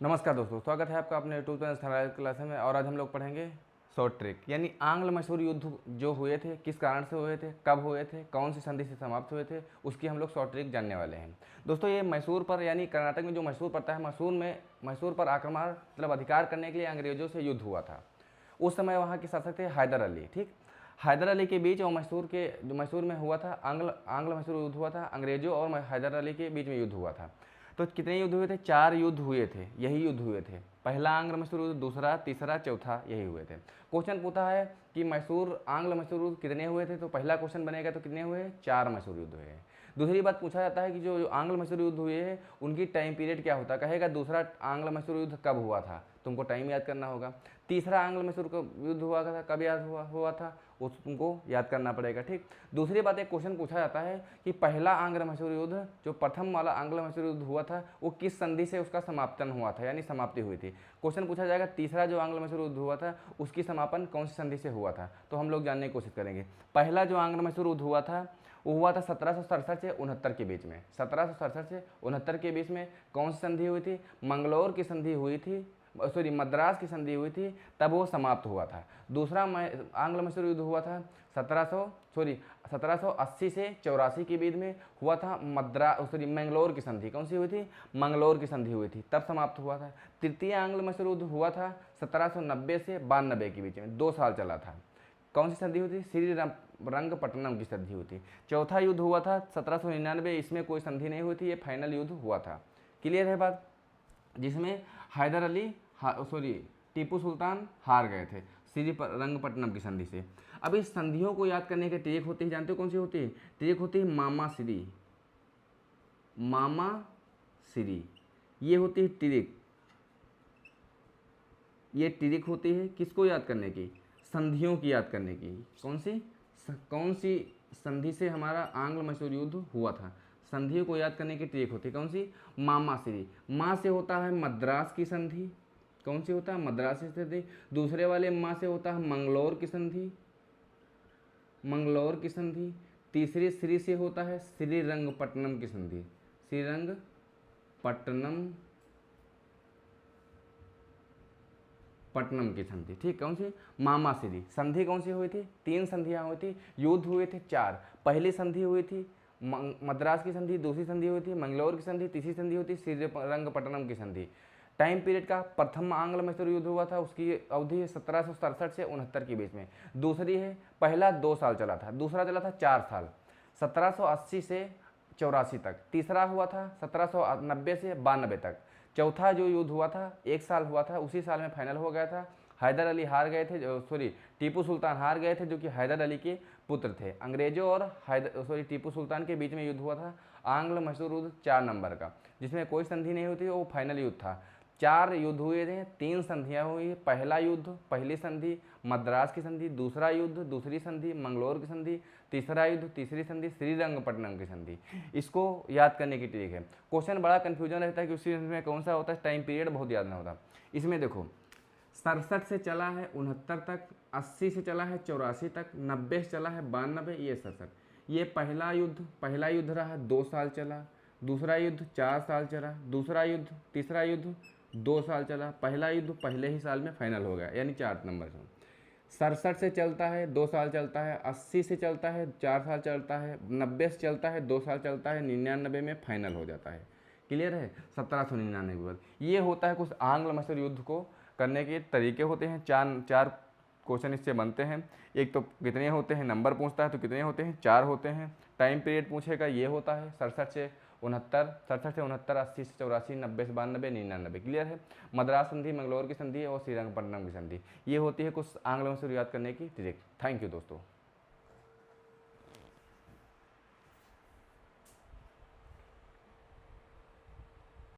नमस्कार दोस्तों, स्वागत है आपका अपने यूट्यूब चैनल थंगाराज क्लास में। और आज हम लोग पढ़ेंगे शॉर्ट ट्रिक, यानी आंग्ल मैसूर युद्ध जो हुए थे, किस कारण से हुए थे, कब हुए थे, कौन सी संधि से समाप्त हुए थे, उसकी हम लोग शॉर्ट ट्रिक जानने वाले हैं। दोस्तों, ये मैसूर पर यानी कर्नाटक में जो मैसूर पड़ता है, मैसूर पर आक्रमण मतलब अधिकार करने के लिए अंग्रेजों से युद्ध हुआ था। उस समय वहाँ के शासक थे हैदर अली। ठीक, हैदर अली के बीच और मैसूर में हुआ था आंग्ल मैसूर युद्ध हुआ था। अंग्रेजों और हैदर अली के बीच में युद्ध हुआ था। तो कितने युद्ध हुए थे? 4 युद्ध हुए थे, यही युद्ध हुए थे। पहला आंग्ल मैसूर युद्ध, दूसरा, तीसरा, चौथा, यही हुए थे। क्वेश्चन पूछा है कि आंग्ल मैसूर युद्ध कितने हुए थे, तो पहला क्वेश्चन बनेगा तो कितने हुए? 4 मैसूर युद्ध हुए हैं। दूसरी बात पूछा जाता है कि जो आंग्ल मैसूर युद्ध हुए हैं उनकी टाइम पीरियड क्या होता है, कहेगा दूसरा आंग्ल मैसूर युद्ध कब हुआ था, तुमको टाइम याद करना होगा। तीसरा आंग्ल मैसूर का युद्ध हुआ था, कब याद हुआ था, वो तुमको याद करना पड़ेगा। ठीक, दूसरी बात एक क्वेश्चन पूछा जाता है कि पहला आंग्ल मैसूर युद्ध, जो प्रथम वाला आंग्ल मैसूर युद्ध हुआ था, वो किस संधि से उसका समापन हुआ था, यानी समाप्ति हुई थी। क्वेश्चन पूछा जाएगा तीसरा जो आंग्ल मैसूर युद्ध हुआ था उसकी समापन कौन सी संधि से हुआ था, तो हम लोग जानने की कोशिश करेंगे। पहला जो आंग्ल मैसूर युद्ध हुआ था वो हुआ था 1767 से 69 के बीच में। 1767 से 69 के बीच में कौन सी संधि हुई थी? मंगलौर की संधि हुई थी, मद्रास की संधि हुई थी, तब वो समाप्त हुआ था। दूसरा आंग्ल मैसूर युद्ध हुआ था 1780 से 84 के बीच में हुआ था। मंगलौर की संधि कौन सी हुई थी? मंगलौर की संधि हुई थी, तब समाप्त हुआ था। तृतीय आंग्ल मैसूर युद्ध हुआ था 1790 से 92 के बीच में, 2 साल चला था। कौन सी संधि हुई थी? श्रीरंगपट्टनम की संधि हुई थी। चौथा युद्ध हुआ था 1799, इसमें कोई संधि नहीं हुई थी, ये फाइनल युद्ध हुआ था। क्लियर है बात? जिसमें हैदर अली टीपू सुल्तान हार गए थे श्रीरंगपट्टनम की संधि से। अब इस संधियों को याद करने की ट्रिक होती है, जानते हो कौन सी होती है? ट्रिक होती है मामा श्री, ये होती है ट्रिक। ये ट्रिक होती है किसको याद करने की? संधियों की याद करने की। कौन सी संधि से हमारा आंग्ल मैसूर युद्ध हुआ था, संधियों को याद करने की ट्रिक होती है। कौन सी? मामा श्री। माँ से होता है मद्रास की संधि, कौन सी होता है? मद्रास की संधि। दूसरे वाले माँ से होता है मंगलौर की संधि। तीसरे श्री से होता है श्रीरंगपट्टनम की संधि, पट्टनम की संधि। ठीक, कौन सी? मामा श्री संधि कौन सी हुई थी? 3 संधियां हुई थी, युद्ध हुए थे 4। पहली संधि हुई थी मद्रास की संधि, दूसरी संधि हुई थी मंगलौर की संधि, तीसरी संधि हुई थी श्रीरंगपट्टनम की संधि। टाइम पीरियड का प्रथम आंग्ल मैसूर युद्ध हुआ था, उसकी अवधि है 1767 से 69 के बीच में। दूसरी है, पहला 2 साल चला था, दूसरा चला था 4 साल, 1780 से 84 तक। तीसरा हुआ था 1790 से 92 तक। चौथा जो युद्ध हुआ था 1 साल हुआ था, उसी साल में फाइनल हो गया था। हैदर अली हार गए थे, टीपू सुल्तान हार गए थे, जो कि हैदर अली के पुत्र थे। अंग्रेजों और टीपू सुल्तान के बीच में युद्ध हुआ था आंग्ल मैसूर युद्ध 4 नंबर का, जिसमें कोई संधि नहीं हुई थी, वो फाइनल युद्ध था। 4 युद्ध हुए थे, 3 संधियां हुई। पहला युद्ध, पहली संधि मद्रास की संधि, दूसरा युद्ध, दूसरी संधि मंगलौर की संधि, तीसरा युद्ध, तीसरी संधि श्रीरंगपट्टनम की संधि। इसको याद करने की ट्रिक है। क्वेश्चन बड़ा कंफ्यूजन रहता है कि उसी में कौन सा होता है, टाइम पीरियड बहुत याद नहीं होता। इसमें देखो 67 से चला है 69 तक, 80 से चला है 84 तक, 90 से चला है 92, ये 67। ये पहला युद्ध रहा 2 साल चला। दूसरा युद्ध 4 साल चला। तीसरा युद्ध 2 साल चला। पहला युद्ध पहले ही साल में फाइनल हो गया, यानी 4 नंबर का। 67 से चलता है 2 साल चलता है, 80 से चलता है 4 साल चलता है, 90 से चलता है 2 साल चलता है, 99 में फाइनल हो जाता है। क्लियर है? 1799 के बाद ये होता है कुछ आंग्ल मैसूर युद्ध को करने के तरीके होते हैं। 4 क्वेश्चन इससे बनते हैं। एक तो कितने होते हैं, नंबर पूछता है तो कितने होते हैं, 4 होते हैं। टाइम पीरियड पूछेगा, ये होता है 67 से 69, 80 से 84, 90 से 92, 99। क्लियर है? मद्रास संधि, मंगलौर की संधि और श्रीरंगपट्टनम की संधि, ये होती है कुछ आंग्ल मैसूर याद करने की ट्रिक। थैंक यू दोस्तों।